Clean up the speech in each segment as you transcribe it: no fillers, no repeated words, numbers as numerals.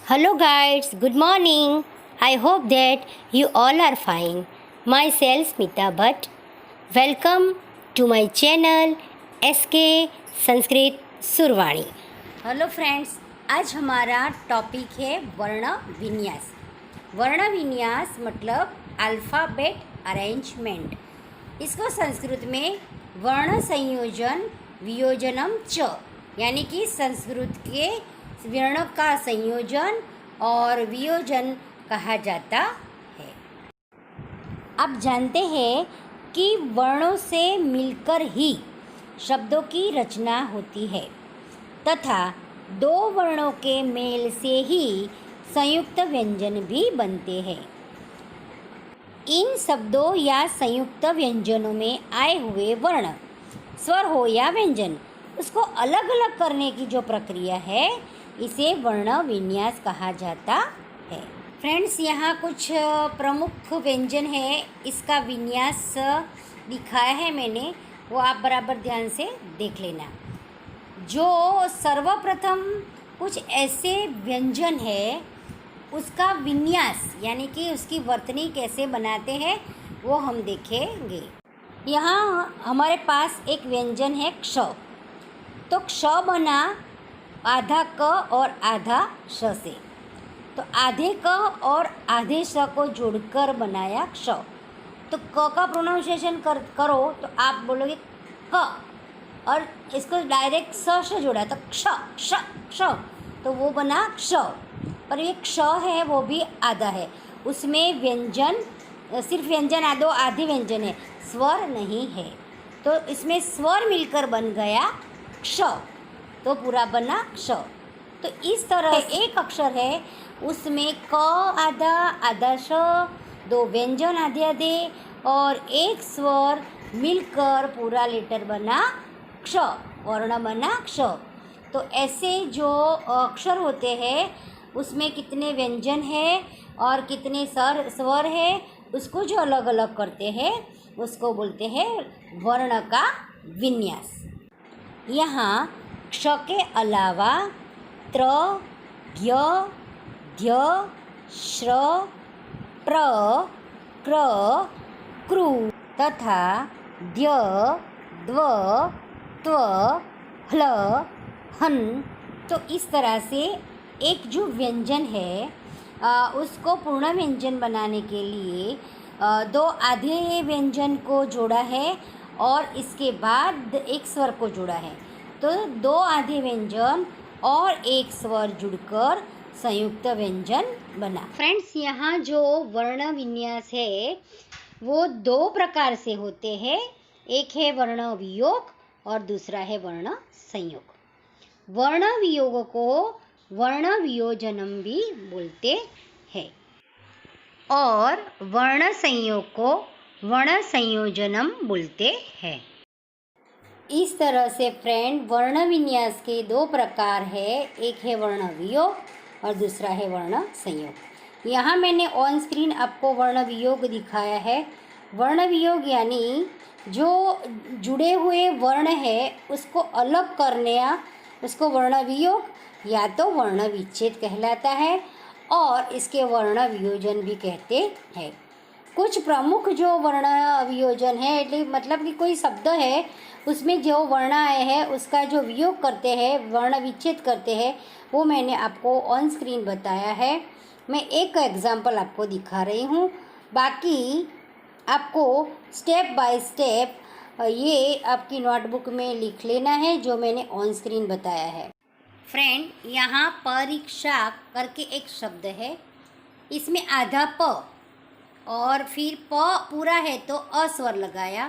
Hello, guys. Good morning. I hope that you all are fine. Myself, Smita Bhatt. Welcome to my channel SK Sanskrit Surwani. Hello friends, आज हमारा topic है वर्ण विन्यास। वर्ण विन्यास मतलब अल्फ़ाबेट अरेंजमेंट। इसको संस्कृत में वर्ण संयोजन वियोजनम च यानी कि संस्कृत के वर्ण का संयोजन और वियोजन कहा जाता है। आप जानते हैं कि वर्णों से मिलकर ही शब्दों की रचना होती है तथा दो वर्णों के मेल से ही संयुक्त व्यंजन भी बनते हैं। इन शब्दों या संयुक्त व्यंजनों में आए हुए वर्ण, स्वर हो या व्यंजन, उसको अलग अलग करने की जो प्रक्रिया है इसे वर्ण विन्यास कहा जाता है। फ्रेंड्स, यहाँ कुछ प्रमुख व्यंजन है, इसका विन्यास दिखाया है मैंने, वो आप बराबर ध्यान से देख लेना। जो सर्वप्रथम कुछ ऐसे व्यंजन है उसका विन्यास यानी कि उसकी वर्तनी कैसे बनाते हैं वो हम देखेंगे। यहाँ हमारे पास एक व्यंजन है क्ष। तो क्ष बना आधा क और आधा श से, तो आधे क और आधे श को जोड़कर बनाया क्ष। तो क का प्रोनाउंसिएशन करो तो आप बोलोगे क, और इसको डायरेक्ट स से जोड़ा तो क्ष क्ष क्ष, तो वो बना क्ष। पर ये क्ष है वो भी आधा है, उसमें व्यंजन सिर्फ व्यंजन आधे व्यंजन है, स्वर नहीं है। तो इसमें स्वर मिलकर बन गया क्ष, तो पूरा बना क्ष। तो इस तरह एक अक्षर है उसमें क आधा आधा श, दो व्यंजन आधे आधे और एक स्वर मिलकर पूरा लेटर बना क्ष, वर्ण बना क्ष। तो ऐसे जो अक्षर होते हैं उसमें कितने व्यंजन है और कितने स्वर है उसको जो अलग अलग करते हैं उसको बोलते हैं वर्ण का विन्यास। यहाँ क्ष के अलावा त्र, ज्ञ, ध्य, श्र, प्र, क्र, कृ तथा द्य, द्व, त्व, ह्ल, हन्। तो इस तरह से एक जो व्यंजन है उसको पूर्ण व्यंजन बनाने के लिए दो आधे व्यंजन को जोड़ा है और इसके बाद एक स्वर को जोड़ा है। तो दो आधे व्यंजन और एक स्वर जुड़कर संयुक्त व्यंजन बना। फ्रेंड्स, यहाँ जो वर्ण विन्यास है वो दो प्रकार से होते हैं, एक है वर्ण वियोग और दूसरा है वर्ण संयोग। वर्ण वियोग को वर्ण वियोजनम भी बोलते हैं और वर्ण संयोग को वर्ण संयोजनम बोलते हैं। इस तरह से फ्रेंड वर्ण विन्यास के दो प्रकार है, एक है वर्ण वियोग और दूसरा है वर्ण संयोग। यहाँ मैंने ऑन स्क्रीन आपको वर्ण वियोग दिखाया है। वर्ण वियोग यानी जो जुड़े हुए वर्ण है उसको अलग करने उसको वर्ण वियोग या तो वर्ण विच्छेद कहलाता है और इसके वर्ण वियोजन भी कहते हैं। कुछ प्रमुख जो वर्ण वियोजन है मतलब कि कोई शब्द है उसमें जो वर्ण आए हैं उसका जो वियोग करते हैं, वर्ण विच्छेद करते हैं, वो मैंने आपको ऑन स्क्रीन बताया है। मैं एक एग्जाम्पल आपको दिखा रही हूँ, बाकी आपको स्टेप बाय स्टेप ये आपकी नोटबुक में लिख लेना है जो मैंने ऑन स्क्रीन बताया है। फ्रेंड, यहाँ परीक्षा करके एक शब्द है, इसमें आधा प और फिर प पूरा है तो अस्वर लगाया,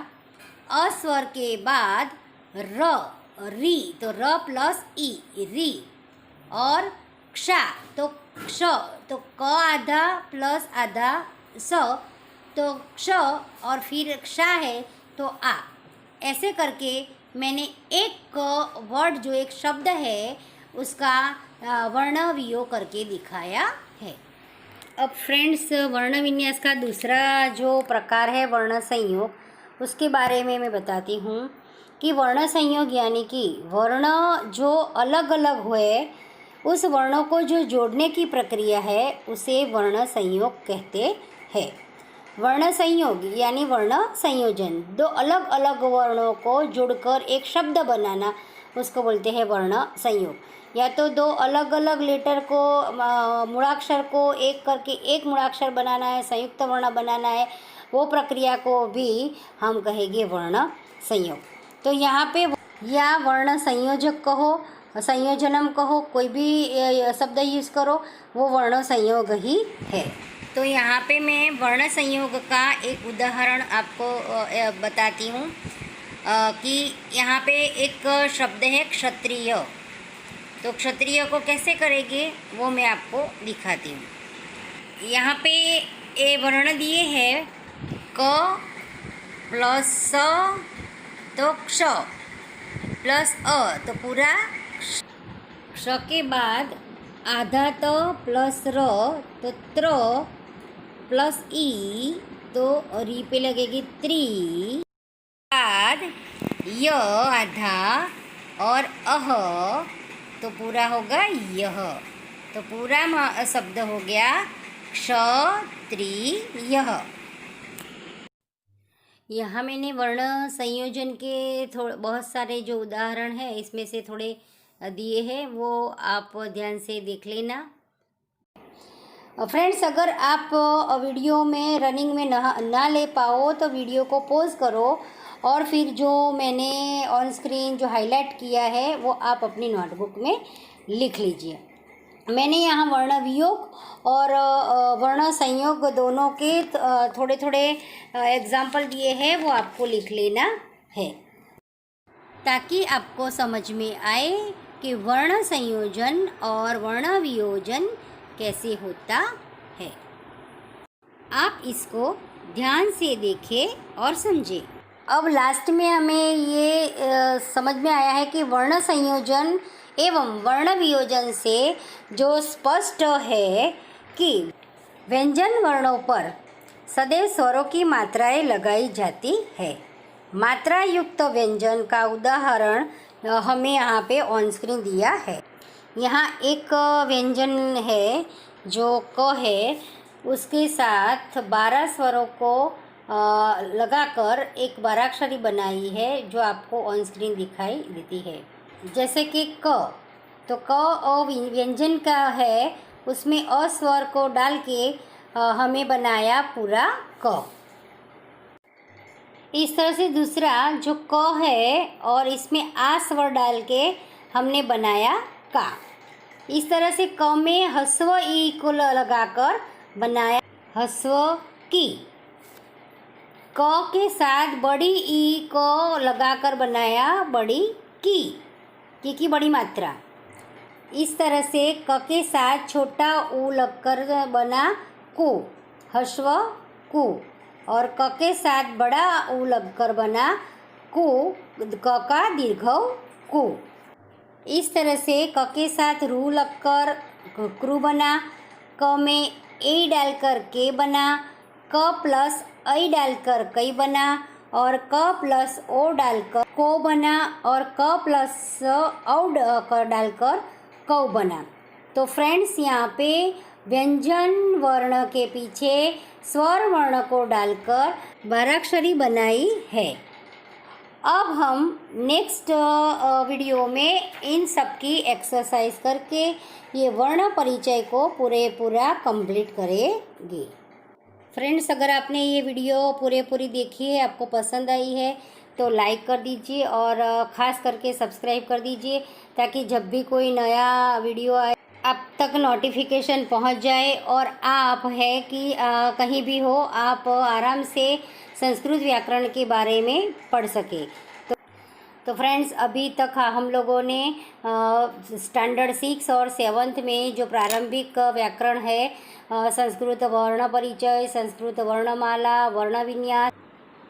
अस्वर के बाद र, री, तो र प्लस ई, री, औरक्षा तो क्ष, तो क आधा प्लस आधा स, तो क्ष, और फिरक्षा है तो आ। ऐसे करके मैंने एक वर्ड जो एक शब्द है उसका वर्ण वियोग करके दिखाया है। अब फ्रेंड्स, वर्ण विन्यास का दूसरा जो प्रकार है वर्ण संयोग, उसके बारे में मैं बताती हूँ कि वर्ण संयोग यानी कि वर्ण जो अलग अलग हुए उस वर्णों को जो जोड़ने की प्रक्रिया है उसे वर्ण संयोग कहते हैं। वर्ण संयोग यानी वर्ण संयोजन, दो अलग अलग वर्णों को जोड़कर एक शब्द बनाना, उसको बोलते हैं वर्ण संयोग। या तो दो अलग अलग लेटर को मूलाक्षर को एक करके एक मूलाक्षर बनाना है, संयुक्त वर्ण बनाना है, वो प्रक्रिया को भी हम कहेंगे वर्ण संयोग। तो यहाँ पे या वर्ण संयोजक कहो, संयोजनम कहो, कोई भी शब्द यूज़ करो, वो वर्ण संयोग ही है। तो यहाँ पे मैं वर्ण संयोग का एक उदाहरण आपको बताती हूँ कि यहाँ पे एक शब्द है क्षत्रिय। तो क्षत्रिय को कैसे करेंगे वो मैं आपको दिखाती हूँ। यहाँ पे ये वर्ण दिए हैं क प्लस स तो क्ष प्लस अ तो पूरा क्ष के बाद आधा त प्लस र तो त्र प्लस ई तो री पे लगेगी त्रि, बाद य आधा और अह तो पूरा होगा यह। तो पूरा शब्द हो गया क्षत्रिय। यहाँ मैंने वर्ण संयोजन के बहुत सारे जो उदाहरण हैं इसमें से थोड़े दिए हैं, वो आप ध्यान से देख लेना। फ्रेंड्स, अगर आप वीडियो में रनिंग में ना ले पाओ तो वीडियो को पॉज करो और फिर जो मैंने ऑन स्क्रीन जो हाईलाइट किया है वो आप अपनी नोटबुक में लिख लीजिए। मैंने यहाँ वर्ण वियोग और वर्ण संयोग दोनों के थोड़े थोड़े एग्जाम्पल दिए हैं, वो आपको लिख लेना है ताकि आपको समझ में आए कि वर्ण संयोजन और वर्ण वियोजन कैसे होता है। आप इसको ध्यान से देखें और समझें। अब लास्ट में हमें ये समझ में आया है कि वर्ण संयोजन एवं वर्ण वियोजन से जो स्पष्ट है कि व्यंजन वर्णों पर सदैव स्वरों की मात्राएं लगाई जाती है। मात्रा युक्त व्यंजन का उदाहरण हमें यहाँ पे ऑन स्क्रीन दिया है। यहाँ एक व्यंजन है जो क है, उसके साथ 12 स्वरों को लगाकर एक बाराक्षरी बनाई है जो आपको ऑन स्क्रीन दिखाई देती है। जैसे कि क, तो क व्यंजन का है, उसमें अ स्वर को डाल के हमें बनाया पूरा क। इस तरह से दूसरा जो क है और इसमें आ स्वर डाल के हमने बनाया का। इस तरह से क में ह्रस्व ई को लगाकर बनाया ह्रस्व की। क के साथ बड़ी ई को लगाकर बनाया बड़ी की बड़ी मात्रा। इस तरह से क के साथ छोटा ऊ लगकर बना कु, ह्रस्व कु, और क के साथ बड़ा ऊ लगकर बना कु, क का दीर्घ कु। इस तरह से क के साथ रू लगकर क्रू बना, क में ए डालकर के बना, क प्लस ऐ डालकर कई बना, और क प्लस ओ डालकर को बना, और क प्लस औ डालकर कौ बना। तो फ्रेंड्स, यहाँ पे व्यंजन वर्ण के पीछे स्वर वर्ण को डालकर बाराक्षरी बनाई है। अब हम नेक्स्ट वीडियो में इन सब की एक्सरसाइज करके ये वर्ण परिचय को पूरा कंप्लीट करेंगे। फ्रेंड्स, अगर आपने ये वीडियो पूरी देखी है, आपको पसंद आई है तो लाइक कर दीजिए और ख़ास करके सब्सक्राइब कर दीजिए ताकि जब भी कोई नया वीडियो आए आप तक नोटिफिकेशन पहुंच जाए और आप है कि कहीं भी हो आप आराम से संस्कृत व्याकरण के बारे में पढ़ सके। तो फ्रेंड्स, अभी तक हम लोगों ने स्टैंडर्ड 6 और 7th में जो प्रारंभिक व्याकरण है, संस्कृत वर्ण परिचय, संस्कृत वर्णमाला, वर्ण विन्यास,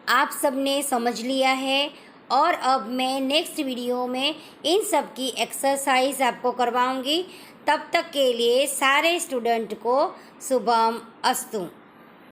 आप सबने समझ लिया है। और अब मैं नेक्स्ट वीडियो में इन सब की एक्सरसाइज आपको करवाऊंगी। तब तक के लिए सारे स्टूडेंट को शुभम अस्तु।